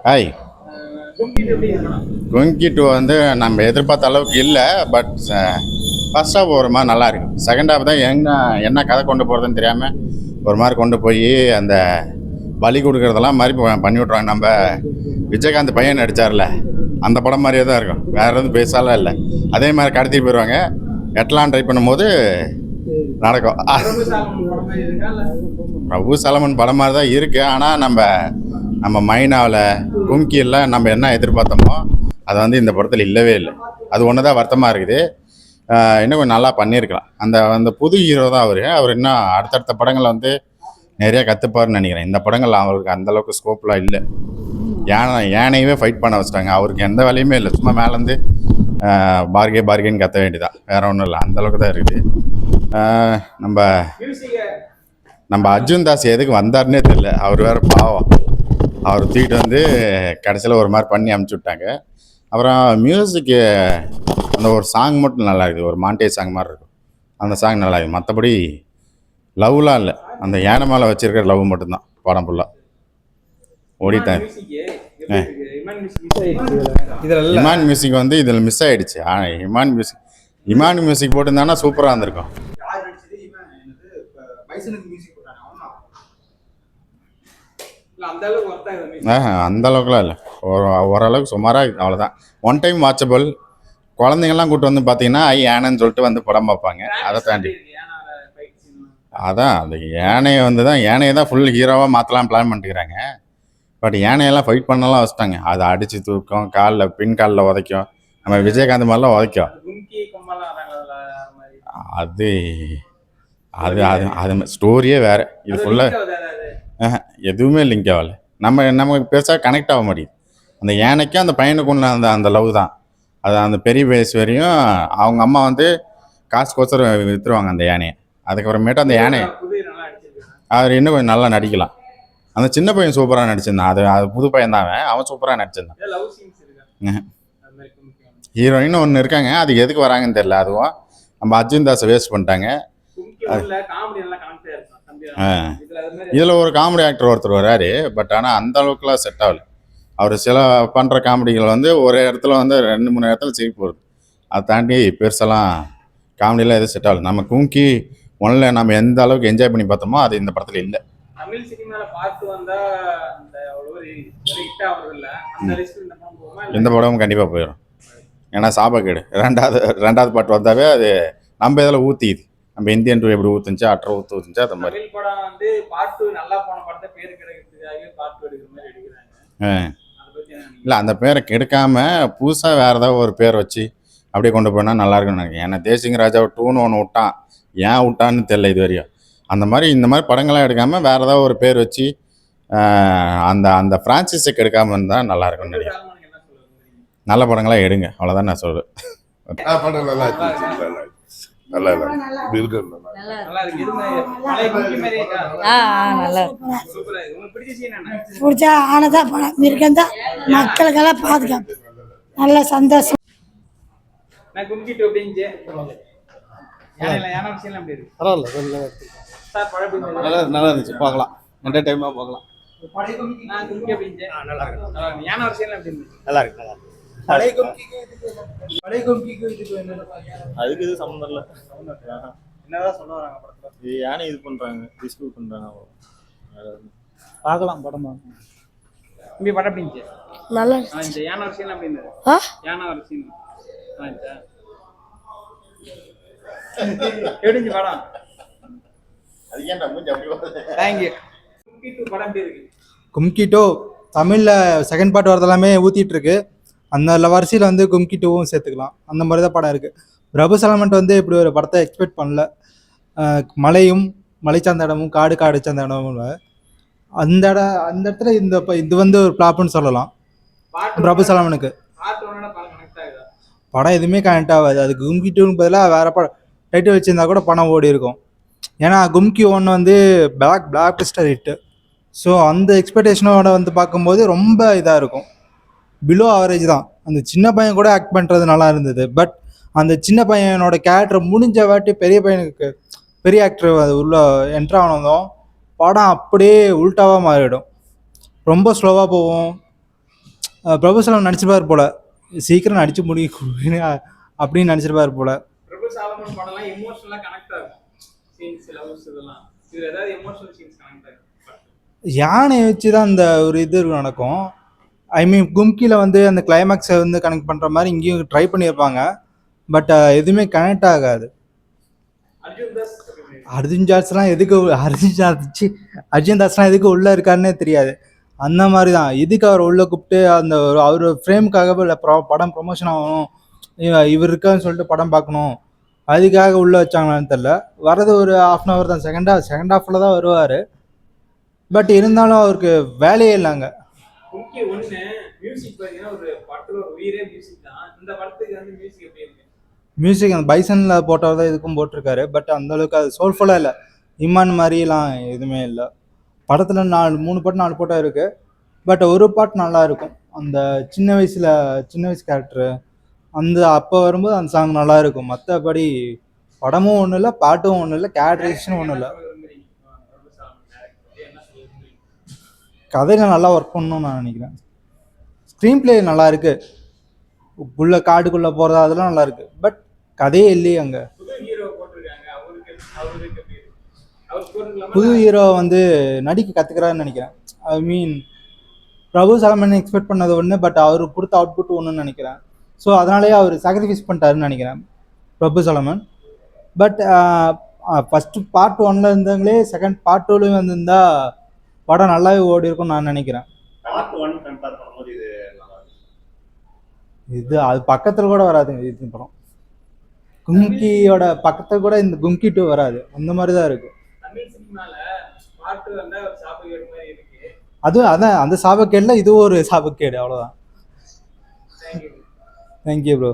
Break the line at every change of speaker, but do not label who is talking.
Hi. கும்கி two வந்து நம்ம எதிர்பார்த்த அளவுக்கு இல்லை. பட் ஃபர்ஸ்ட் ஹாஃப் ஒரு மாதிரி நல்லா இருக்கு. செகண்ட் ஹாஃப் தான் என்ன கதை கொண்டு போகிறதுன்னு தெரியாமல் ஒரு மாதிரி கொண்டு போய் அந்த பலி கொடுக்குறதெல்லாம் மாதிரி பண்ணி விட்ருவாங்க. நம்ம விஜயகாந்த் பையன் நடித்தார்ல, அந்த படம் மாதிரியே தான் இருக்கும். வேறு எதுவும் பேசாலாம் இல்லை. அதே மாதிரி கடத்திட்டு போயிடுவாங்க. எட்டலாம் ட்ரை பண்ணும்போது நடக்கும். பிரபு சலமன் படம் மாதிரி தான் இருக்குது. ஆனால் நம்ம மைனாவில் கும்கியில் நம்ம என்ன எதிர்பார்த்தோமோ அது வந்து இந்த படத்தில் இல்லவே இல்லை. அது ஒன்று தான் வருத்தமாக இருக்குது. இன்னும் கொஞ்சம் நல்லா பண்ணியிருக்கலாம். அந்த புது ஹீரோ தான் அவர் இன்னும் அடுத்தடுத்த படங்களை வந்து நிறையா கற்றுப்பாருன்னு நினைக்கிறேன். இந்த படங்கள் அவருக்கு அந்தளவுக்கு ஸ்கோப்லாம் இல்லை. யானையவே ஃபைட் பண்ண வச்சிட்டாங்க. அவருக்கு எந்த வேலையுமே இல்லை. சும்மா மேலேருந்து பார்கேன்னு கத்த வேண்டியதான், வேறு ஒன்றும் இல்லை. அந்தளவுக்கு தான் இருக்குது. நம்ம அர்ஜுன் தாஸ் எதுக்கு வந்தாருன்னே தெரியல. அவர் வேறு பாவம். அவர் தூக்கிட்டு வந்து கடைசியில் ஒரு மாதிரி பண்ணி அமுச்சு விட்டாங்க. அப்புறம் மியூசிக்கு அந்த ஒரு சாங் மட்டும் நல்லா இருக்குது. ஒரு மாண்டேஜ் சாங் மாதிரி இருக்கும். அந்த சாங் நல்லா இருக்குது. மற்றபடி லவ்லாம் இல்லை. அந்த யானை மேலே வச்சுருக்கிற லவ் மட்டும்தான் படம் ஃபுல்லாக ஓடிட்டாங்க. இமான் மியூசிக் வந்து இதில் மிஸ் ஆகிடுச்சு. இமான் மியூசிக் போட்டிருந்தாங்கன்னா சூப்பராக இருந்திருக்கும். அந்த அளவுக்குலாம் இல்லை. ஓரளவுக்கு சுமாராக இருக்குது, அவ்வளோதான். One time watchable. குழந்தைங்கள்லாம் கூப்பிட்டு வந்து பார்த்தீங்கன்னா யானைன்னு சொல்லிட்டு வந்து படம் பார்ப்பாங்க. அதை தாண்டி அதான் அந்த யானையை தான் ஃபுல் ஹீரோவாக மாற்றலாம் பிளான் பண்ணிட்டுக்கிறாங்க. பட் யானையெல்லாம் ஃபைட் பண்ணலாம் வச்சுட்டாங்க. அதை அடித்து தூக்கும், பின் காலில் உதைக்கும். நம்ம விஜயகாந்த் மாதிரிலாம் உதைக்கும். அது அது அது அது ஸ்டோரியே வேறு. இது ஃபுல்லாக எதுவுமே லிங்க் ஆகலை. நமக்கு பெருசாக கனெக்ட் ஆக மாட்டேங்குது. அந்த யானைக்கும் அந்த பையனுக்கு ஒன்று அந்த லவ் தான். அது அந்த பெரிய வயசு வரையும் அவங்க அம்மா வந்து காசுக்கோசரம் விற்றுருவாங்க அந்த யானையை. அதுக்கப்புறமேட்டு அந்த யானை அவர் இன்னும் கொஞ்சம் நல்லா நடிக்கலாம். அந்த சின்ன பையன் சூப்பராக நடிச்சிருந்தான். அது புது பையன் தான். அவன் சூப்பராக நடிச்சிருந்தான். ஹீரோயின் ஒன்று இருக்காங்க. அதுக்கு எதுக்கு வராங்கன்னு தெரியல. அதுவும் நம்ம அர்ஜுன் தாஸை வேஸ்ட் பண்ணிட்டாங்க. இதில் ஒரு காமெடி ஆக்டர் ஒருத்தர் வராரு. பட் ஆனால் அந்த அளவுக்குலாம் செட் ஆகலை. அவர் சில பண்ணுற காமெடிகள் வந்து ஒரு இடத்துல வந்து 2-3 இடத்துல சிரிப்பு வருது. அதை தாண்டி பெருசெல்லாம் காமெடியெலாம் எதுவும் செட் ஆகலை. நம்ம கும்கி ஒன்றில் நம்ம எந்த அளவுக்கு என்ஜாய் பண்ணி பார்த்தோமோ அது இந்த படத்தில் இல்லை. இந்த படமும் கண்டிப்பாக போயிடும். ஏன்னா சாபக்கேடு ரெண்டாவது பாட்டு வந்தாவே அது நம்ம இதில் ஊற்றிக்குது. நம்ம இந்தியன் டூ எப்படி ஊற்றுச்சு, அற்ற ஊற்றுச்சு அந்த மாதிரி. இல்லை, அந்த பேரை கெடுக்காமல் புதுசாக வேறு ஏதாவது ஒரு பேர் வச்சு அப்படியே கொண்டு போனால் நல்லா இருக்குன்னு நினைக்கிறேன். ஏன்னா தேசிங்க ராஜாவை 2ன்னு ஒன்று விட்டான். ஏன் விட்டான்னு தெரியல இது வரையும். இந்த மாதிரி படங்கள்லாம் எடுக்காமல் வேறு ஏதாவது ஒரு பேர் வச்சு அந்த ஃப்ரான்ச்சைஸை கெடுக்காமல் இருந்தால் நல்லா இருக்குன்னு நினைக்கிறேன். நல்ல படங்களாக எடுங்க, அவ்வளோதான் நான் சொல்கிறேன்.
பிடிச்சா ஆனதான் படம் மிருகந்தா மக்களுக்கெல்லாம் பாதுகாப்பு. நல்ல சந்தோஷம்.
நல்லா இருந்துச்சு. பார்க்கலாம், என்டர்டைன்மெண்ட்டாக பார்க்கலாம். நல்லா இருக்கு. அதுக்கு இது சம்மந்தம் இல்லை. என்னதான் சொல்ல வராங்க படத்துல? இது யானை இது பண்றாங்க, டிஸ்ட்ரிபியூட் பண்றாங்க. பார்க்கலாம், படம் பார்க்கலாம்.
இங்க படம் அப்படிங்க
நல்லா
இந்த யானை அரசியல் அப்படின்னு யானை அரசியல் எப்படிங்க படம்?
அது ஏன்டா மூஞ்சி அப்படி வருது?
தேங்க்யூ. கும்கி டூ படம் எப்படி இருக்கு?
கும்கி டூ தமிழில் செகண்ட் பார்ட் வரதெல்லாமே ஊற்றிட்டு இருக்கு. அந்த வரிசையில் வந்து கும்கி டூவும் சேர்த்துக்கலாம். அந்த மாதிரி தான் படம் இருக்குது. பிரபு சலமன் வந்து இப்படி ஒரு படத்தை எக்ஸ்பெக்ட் பண்ணல. மலையும் மலை சார்ந்த இடமும் காடு சார்ந்த இடமும் அந்த இடத்துல இது வந்து ஒரு ஃப்ளாப்னு சொல்லலாம் பிரபு சலமனுக்கு. படம் எதுவுமே கனெக்ட் ஆகாது. அது கும்கி டூன்னு பதிலாக வேறு படம் டைட்டில் வச்சுருந்தா கூட படம் ஓடி இருக்கும். ஏன்னா கும்கி 1 வந்து பிளாக் பஸ்டர் ஹிட்டு. ஸோ அந்த எக்ஸ்பெக்டேஷனோட வந்து பார்க்கும்போது ரொம்ப இதாக இருக்கும். பிலோ ஆவரேஜ் தான். அந்த சின்ன பையன் கூட ஆக்ட் பண்ணுறது நல்லா இருந்தது. பட் அந்த சின்ன பையனோட கேரக்டர் முடிஞ்ச வாட்டி பெரிய பையனுக்கு பெரிய ஆக்டர் அது உள்ள என்ட்ரு ஆனதும் படம் அப்படியே உல்ட்டாவாக மாறிடும். ரொம்ப ஸ்லோவாக போகும். பிரபுசலம் நடிச்சிருப்பார் போல், சீக்கிரம் நடித்து முடியும் அப்படின்னு நடிச்சிருப்பார் போல்.
பிரபு சாலமன் படம்லாம் எமோஷனலாக கனெக்ட் ஆகும். சீன்ஸ் லவ்ஸ் இதெல்லாம் இது ஏதாவது எமோஷனல் சீன்ஸ் கனெக்ட் ஆகும்.
யானை வச்சு தான் அந்த ஒரு இது நடக்கும். ஐ மீன் கும்கியில் வந்து அந்த கிளைமேக்ஸை வந்து கனெக்ட் பண்ணுற மாதிரி இங்கேயும் ட்ரை பண்ணியிருப்பாங்க. பட் எதுவுமே கனெக்ட் ஆகாது. அர்ஜுன் தாஸ்லாம் எதுக்கு அர்ஜுன் தாஸ்லாம் எதுக்கு உள்ளே இருக்காருன்னே தெரியாது. அந்த மாதிரி தான் எதுக்கு அவர் உள்ளே கூப்பிட்டு அந்த அவர் ஃப்ரேமுக்காகவே இல்லை படம் ப்ரொமோஷன் ஆகணும், இவர் இருக்கான்னு சொல்லிட்டு படம் பார்க்கணும், அதுக்காக உள்ளே வச்சாங்களான்னு தெரில. வரது ஒரு 1/2 hour தான், செகண்ட் ஹாஃபில் தான் வருவார். பட் இருந்தாலும் அவருக்கு வேலையே இல்லைங்க.
கும்கி 1 மியூசிக் பார்த்தீங்கன்னா ஒரு படத்துல ஒரு உயிரே மியூசிக் தான். இந்த படத்துக்கு வந்து மியூசிக் எப்படி இருக்கு?
மியூசிக் அந்த பைசனில் போட்டவர் தான் இதுக்கும் போட்டிருக்காரு. பட் அந்தளவுக்கு அது சோல்ஃபுல்லாக இல்லை. இமான் மாதிரிலாம் எதுவுமே இல்லை. படத்தில் 3 பாட்டு 4 பாட்டாக இருக்குது. பட் ஒரு பாட்டு நல்லா இருக்கும். அந்த சின்ன வயசு கேரக்டரு அந்த அப்போ வரும்போது அந்த சாங் நல்லா இருக்கும். மற்றபடி படமும் ஒன்றும் இல்லை, பாட்டும் ஒன்றும் இல்லை, கேரக்டரைசேஷனும் ஒன்றும் இல்லை. கதையில் நல்லா ஒர்க் பண்ணணும்னு நான் நினைக்கிறேன். ஸ்க்ரீன் பிளே நல்லா இருக்கு, உள்ள காடுக்குள்ளே போகிறது அதெல்லாம் நல்லா இருக்கு. பட் கதையே இல்லையே அங்கே. புது ஹீரோ வந்து நடிக்க கற்றுக்கிறாருன்னு நினைக்கிறேன். ஐ மீன் பிரபு சாலமன் எக்ஸ்பெக்ட் பண்ணது ஒன்று, பட் அவருக்கு கொடுத்த அவுட்புட் ஒன்றுன்னு நினைக்கிறேன். ஸோ அதனாலேயே அவர் சாக்ரிஃபைஸ் பண்ணிட்டாருன்னு நினைக்கிறேன் Prabhu Solomon. But first part 1 இருந்தவங்களே செகண்ட் பார்ட் 2லையும் வந்திருந்தா படம் நல்லாவே ஓடி இருக்கும்னு நான் நினைக்கிறேன். இது அது பக்கத்தில் கூட வராதுங்க. இது படம் கும்கியோட பக்கத்தில் கூட இந்த கும்கி 2 வராது. அந்த மாதிரி தான் இருக்கு. அதுவும் அதான் அந்த சாபக்கேடில் இதுவும் ஒரு சாபக்கேடு, அவ்வளோதான். Thank you bro.